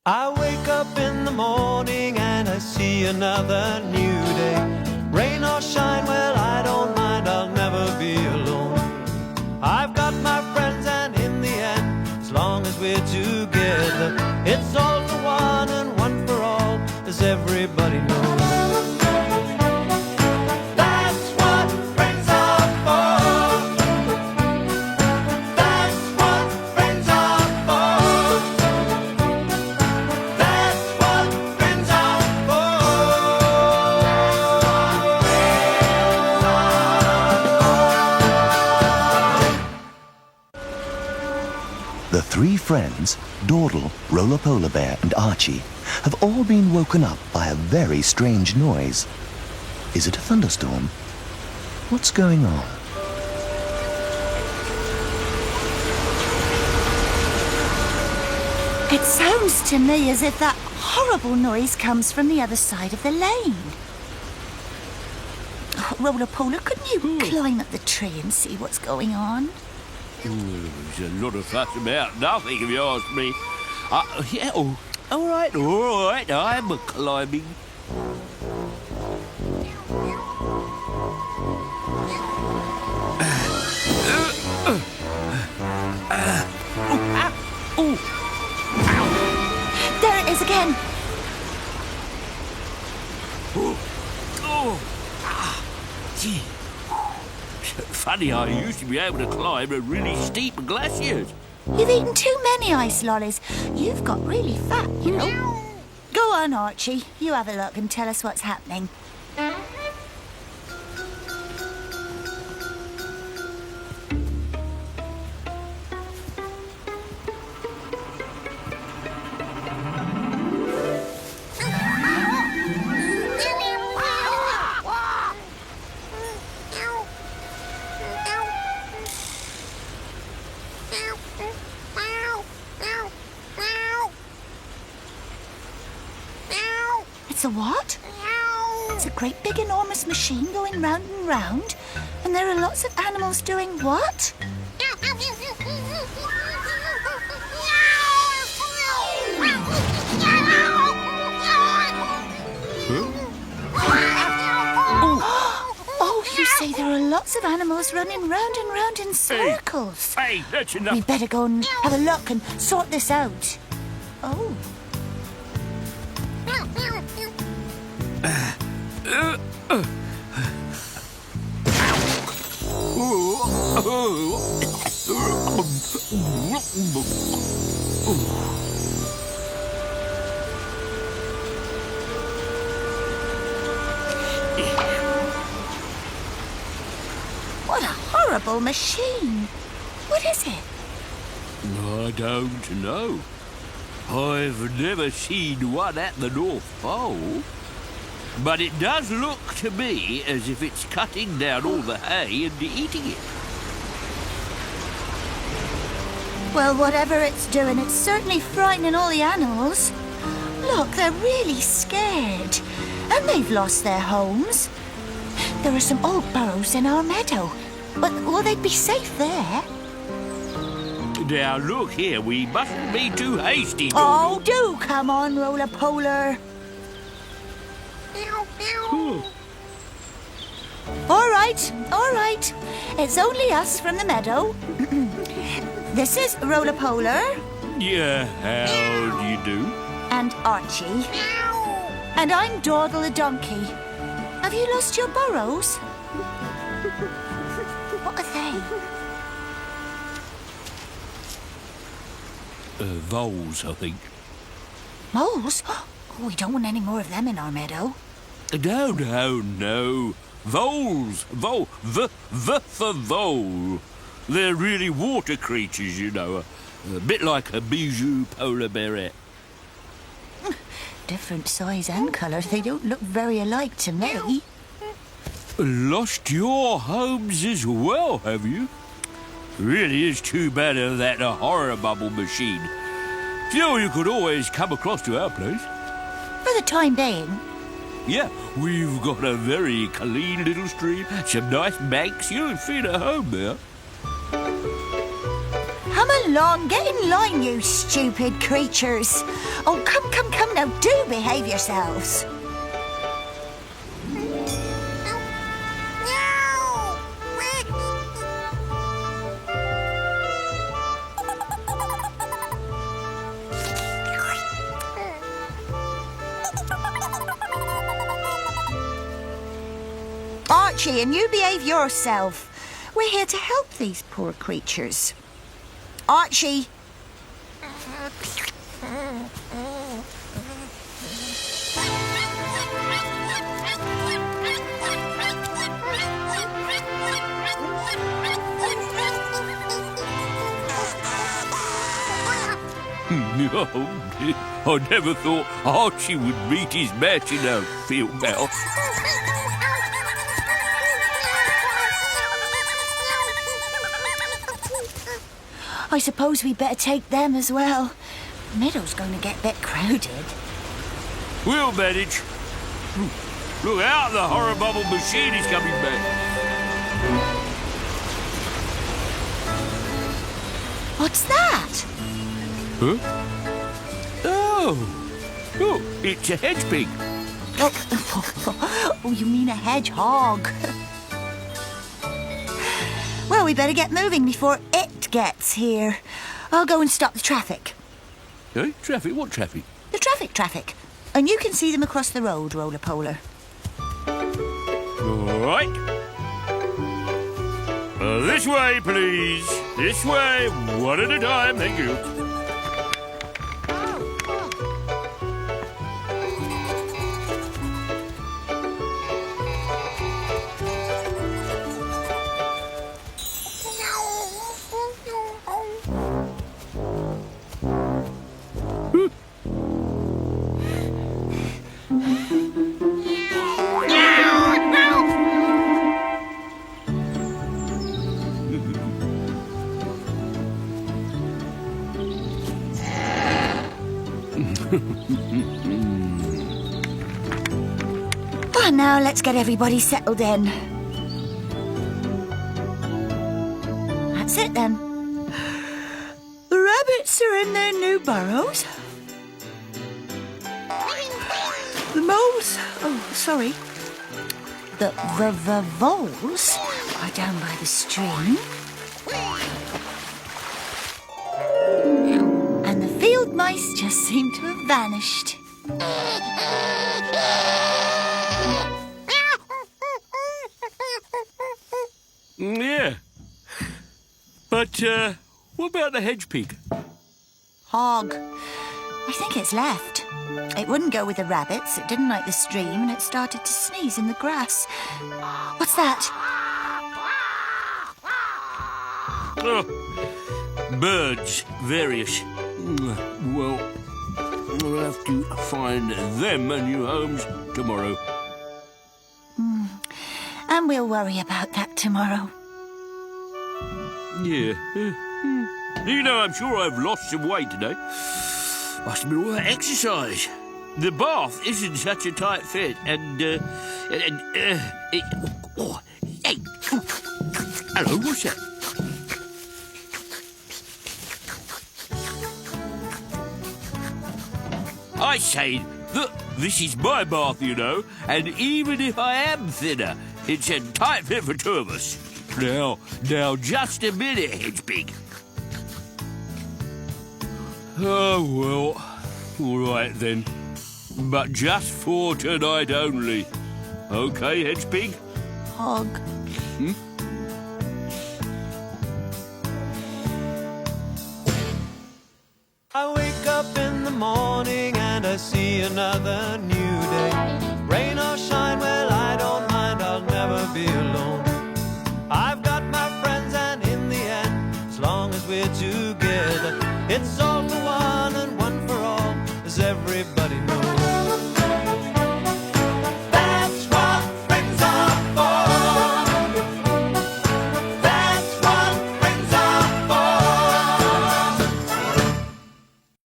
I wake up in the morning and I see another new day. Rain or shine, well, I don't mind, I'll never be alone. I've got my friends and in the end, as long as we're together, it's all for one and one for all, as everybody knows. That's what friends are for. That's what friends are for. That's what friends are for. The three friends, Dawdle, Rola Polar Bear and Archie, have all been woken up by a very strange noise. Is it a thunderstorm? What's going on? It sounds to me as if that horrible noise comes from the other side of the lane. Oh, Rola Polar, couldn't you climb up the tree and see what's going on? There's a lot of fuss about nothing, if you ask me. Yeah, all right, I'm climbing. There it is again. Gee. Funny, I used to be able to climb a really steep glaciers. You've eaten too many ice lollies. You've got really fat, you know. Go on, Archie. You have a look and tell us what's happening. It's a what? It's a great big enormous machine going round and round, and there are lots of animals doing what? Oh, you say there are lots of animals running round and round in circles. Hey, that's enough. We'd better go and have a look and sort this out. Oh. What a horrible machine. What is it? I don't know. I've never seen one at the North Pole. But it does look to me as if it's cutting down all the hay and eating it. Well, whatever it's doing, it's certainly frightening all the animals. Look, they're really scared. And they've lost their homes. There are some old burrows in our meadow. But will they be safe there? Now, look here, we mustn't be too hasty. Oh, do come on, Rola Polar. All right. It's only us from the meadow. This is Rola Polar. Yeah, how do you do? And Archie. And I'm Dawdle the donkey. Have you lost your burrows? What are they? Voles, I think. Moles? Oh, we don't want any more of them in our meadow. No. Voles. The vole. They're really water creatures, you know. A bit like a bijou polar bear. Different size and colour. They don't look very alike to me. Lost your homes as well, have you? Really is too bad of that horror bubble machine. You could always come across to our place. For the time being. Yeah, we've got a very clean little stream, some nice banks. You'll feel at home there. Come along, get in line, you stupid creatures. Oh, come now, do behave yourselves. Archie, and you behave yourself. We're here to help these poor creatures. Archie. I never thought Archie would meet his match in a field mouse. I suppose we better take them as well. Meadow's going to get a bit crowded. We'll manage. Look out, the horror bubble machine is coming back. What's that? Huh? Oh, look, it's a hedge pig. Oh, you mean a hedgehog. Well, we better get moving before it gets here. I'll go and stop the traffic. Eh? Traffic? What traffic? The traffic. And you can see them across the road, Roller Polar. All right. This way, please. This way, one at a time. Thank you. Well, now let's get everybody settled in. That's it then. The rabbits are in their new burrows. The moles, the voles are down by the stream. And the field mice just seem to have vanished. Yeah. But, what about the hedge pig? Hog. I think it's left. It wouldn't go with the rabbits, it didn't like the stream, and it started to sneeze in the grass. What's that? Oh, birds, various. Well, we'll have to find them a new homes tomorrow. And we'll worry about that tomorrow. Yeah. You know, I'm sure I've lost some weight today. Must have been all that exercise. The bath isn't such a tight fit, and hey, hello, what's that? I say, look, this is my bath, you know, and even if I am thinner, it's a tight fit for two of us. Now, just a minute, hedge pig. Oh, well, all right then. But just for tonight only. Okay, hedge pig? Hog. I wake up in the morning and I see another new day. Rain or shine, well, I don't mind, I'll never be alone. I've got my friends, and in the end, as long as we're together, it's all